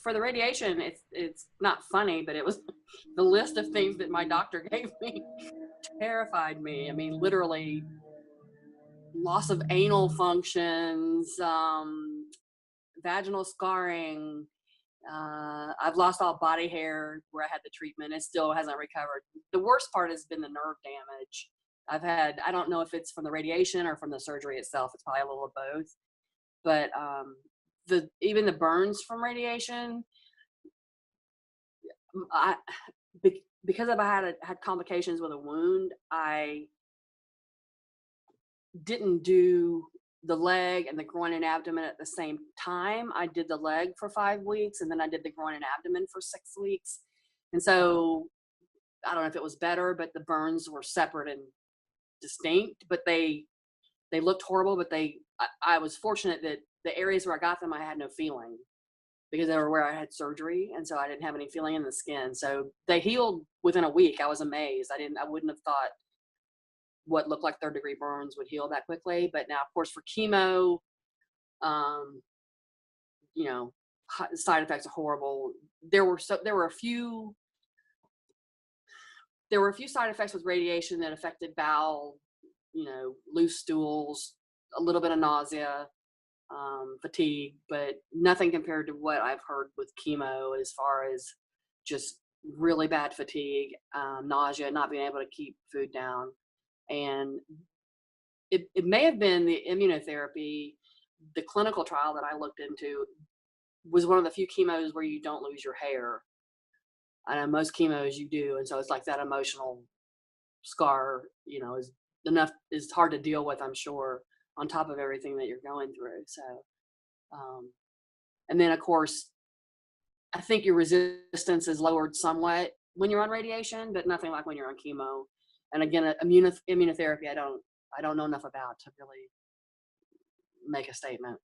for the radiation, it's not funny, but it was the list of things that my doctor gave me terrified me. I mean, literally loss of anal functions, vaginal scarring. I've lost all body hair where I had the treatment. It still hasn't recovered. The worst part has been the nerve damage. I don't know if it's from the radiation or from the surgery itself. It's probably a little of both. But even the burns from radiation, because I had complications with a wound, I didn't do the leg and the groin and abdomen at the same time. I did the leg for 5 weeks, and then I did the groin and abdomen for 6 weeks. And so I don't know if it was better, but the burns were separate and distinct, but they looked horrible. But I was fortunate that the areas where I got them, I had no feeling because they were where I had surgery. And so I didn't have any feeling in the skin. So they healed within a week. I was amazed. I wouldn't have thought what looked like 3rd-degree burns would heal that quickly. But now, of course, for chemo, you know, side effects are horrible. There were a few side effects with radiation that affected bowel, you know, loose stools, a little bit of nausea, fatigue, but nothing compared to what I've heard with chemo as far as just really bad fatigue, nausea, not being able to keep food down. And it may have been the immunotherapy. The clinical trial that I looked into was one of the few chemos where you don't lose your hair. I know most chemos you do, and so it's like that emotional scar, you know, is hard to deal with, I'm sure, on top of everything that you're going through. So, and then of course, I think your resistance is lowered somewhat when you're on radiation, but nothing like when you're on chemo. And again, immunotherapy, I don't know enough about to really make a statement.